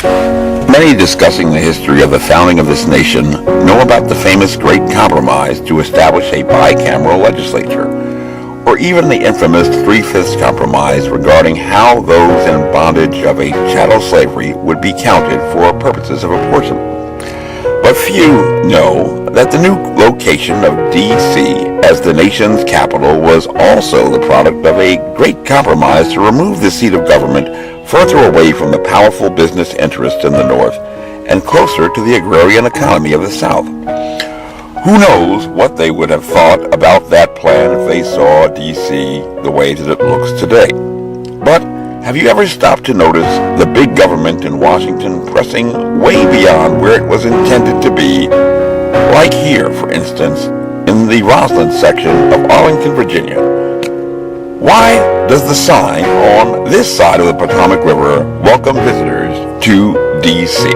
Many discussing the history of the founding of this nation know about the famous Great Compromise to establish a bicameral legislature, or even the infamous Three-Fifths Compromise regarding how those in bondage of a chattel slavery would be counted for purposes of apportionment. But few know that the new location of D.C. as the nation's capital was also the product of a great compromise to remove the seat of government further away from the powerful business interests in the North and closer to the agrarian economy of the South. Who knows what they would have thought about that plan if they saw D.C. the way that it looks today. But have you ever stopped to notice the big government in Washington pressing way beyond where it was intended to be, like here, for instance, in the Roslyn section of Arlington, Virginia? Why does the sign on this side of the Potomac River welcome visitors to D.C.?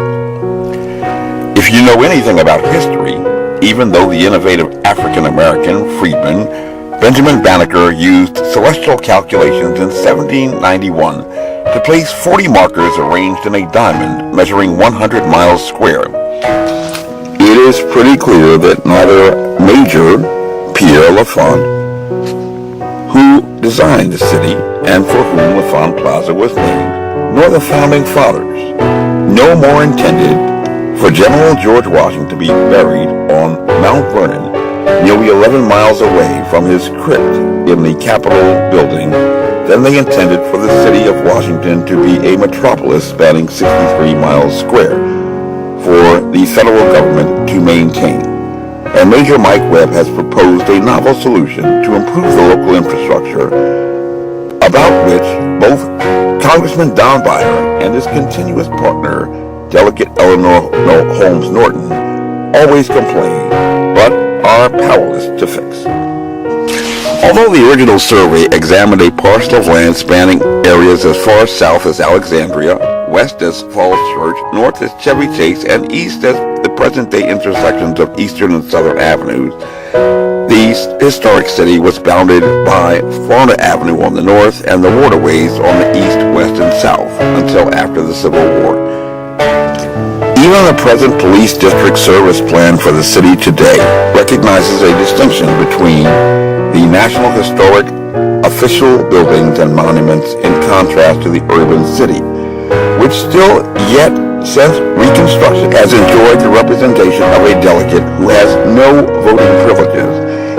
If you know anything about history, even though the innovative African-American freedman Benjamin Banneker used celestial calculations in 1791 to place 40 markers arranged in a diamond measuring 100 miles square, it is pretty clear that neither Major Pierre L'Enfant, who designed the city and for whom L'Enfant Plaza was named, nor the founding fathers, no more intended for General George Washington to be buried on Mount Vernon, nearly 11 miles away from his crypt in the Capitol building, than they intended for the city of Washington to be a metropolis spanning 63 miles square for the federal government to maintain. And Major Mike Webb has proposed a novel solution to improve the local infrastructure, about which both Congressman Don Beyer and his continuous partner, Delegate Eleanor Holmes Norton, always complain, but are powerless to fix. Although the original survey examined a parcel of land spanning areas as far south as Alexandria, west as Falls Church, north as Chevy Chase, and east as the present-day intersections of Eastern and Southern Avenues, the historic city was bounded by Florida Avenue on the north and the waterways on the east, west, and south until after the Civil War. Even the present police district service plan for the city today recognizes a distinction between the National Historic official buildings and monuments in contrast to the urban city, which still yet since Reconstruction has enjoyed the representation of a delegate who has no voting privileges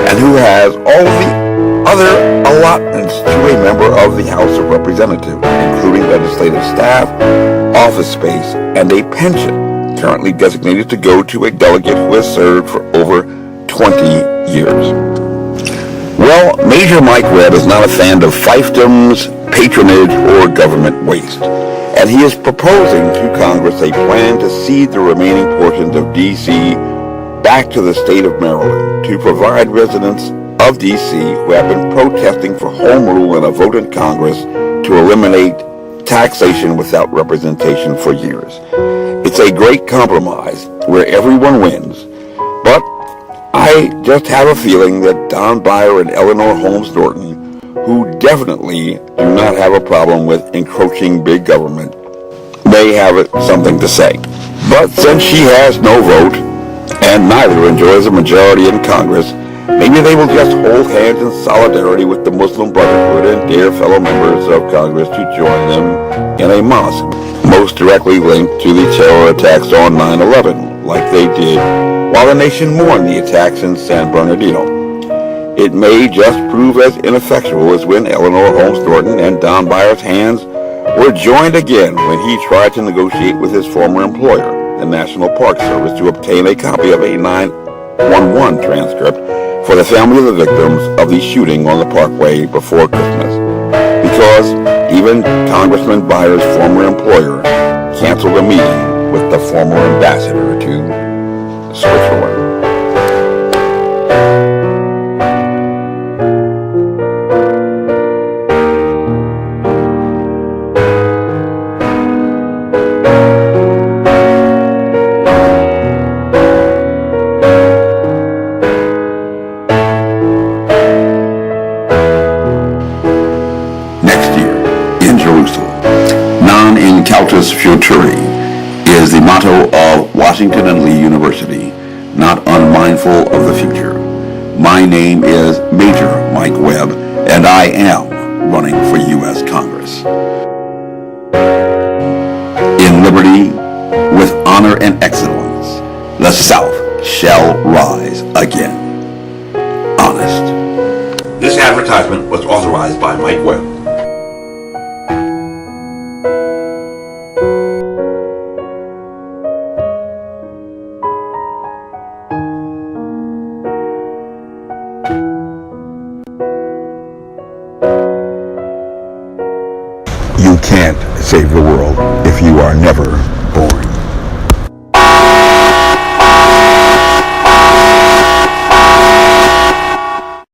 and who has all the other allotments to a member of the House of Representatives, including legislative staff, office space, and a pension currently designated to go to a delegate who has served for over 20 years. Well, Major Mike Webb is not a fan of fiefdoms, patronage, or government waste, and he is proposing to Congress a plan to cede the remaining portions of D.C. back to the state of Maryland to provide residents of D.C. who have been protesting for home rule and a vote in Congress to eliminate taxation without representation for years. It's a great compromise where everyone wins, but I just have a feeling that Don Beyer and Eleanor Holmes Norton, who definitely do not have a problem with encroaching big government, may have something to say. But since she has no vote, and neither enjoys a majority in Congress, maybe they will just hold hands in solidarity with the Muslim Brotherhood and dare fellow members of Congress to join them in a mosque, most directly linked to the terror attacks on 9/11, like they did while the nation mourned the attacks in San Bernardino. It may just prove as ineffectual as when Eleanor Holmes Norton and Don Beyer's hands were joined again when he tried to negotiate with his former employer, the National Park Service, to obtain a copy of a 911 transcript for the family of the victims of the shooting on the Parkway before Christmas, because even Congressman Beyer's former employer canceled a meeting with the former ambassador to Switzerland. Next year, in Jerusalem, non incautus futuri, is the motto of Washington and Lee University, not unmindful of the future. My name is Major Mike Webb, and I am running for U.S. Congress. In liberty, with honor and excellence, the South shall rise again. Honest. This advertisement was authorized by Mike Webb. You can't save the world if you are never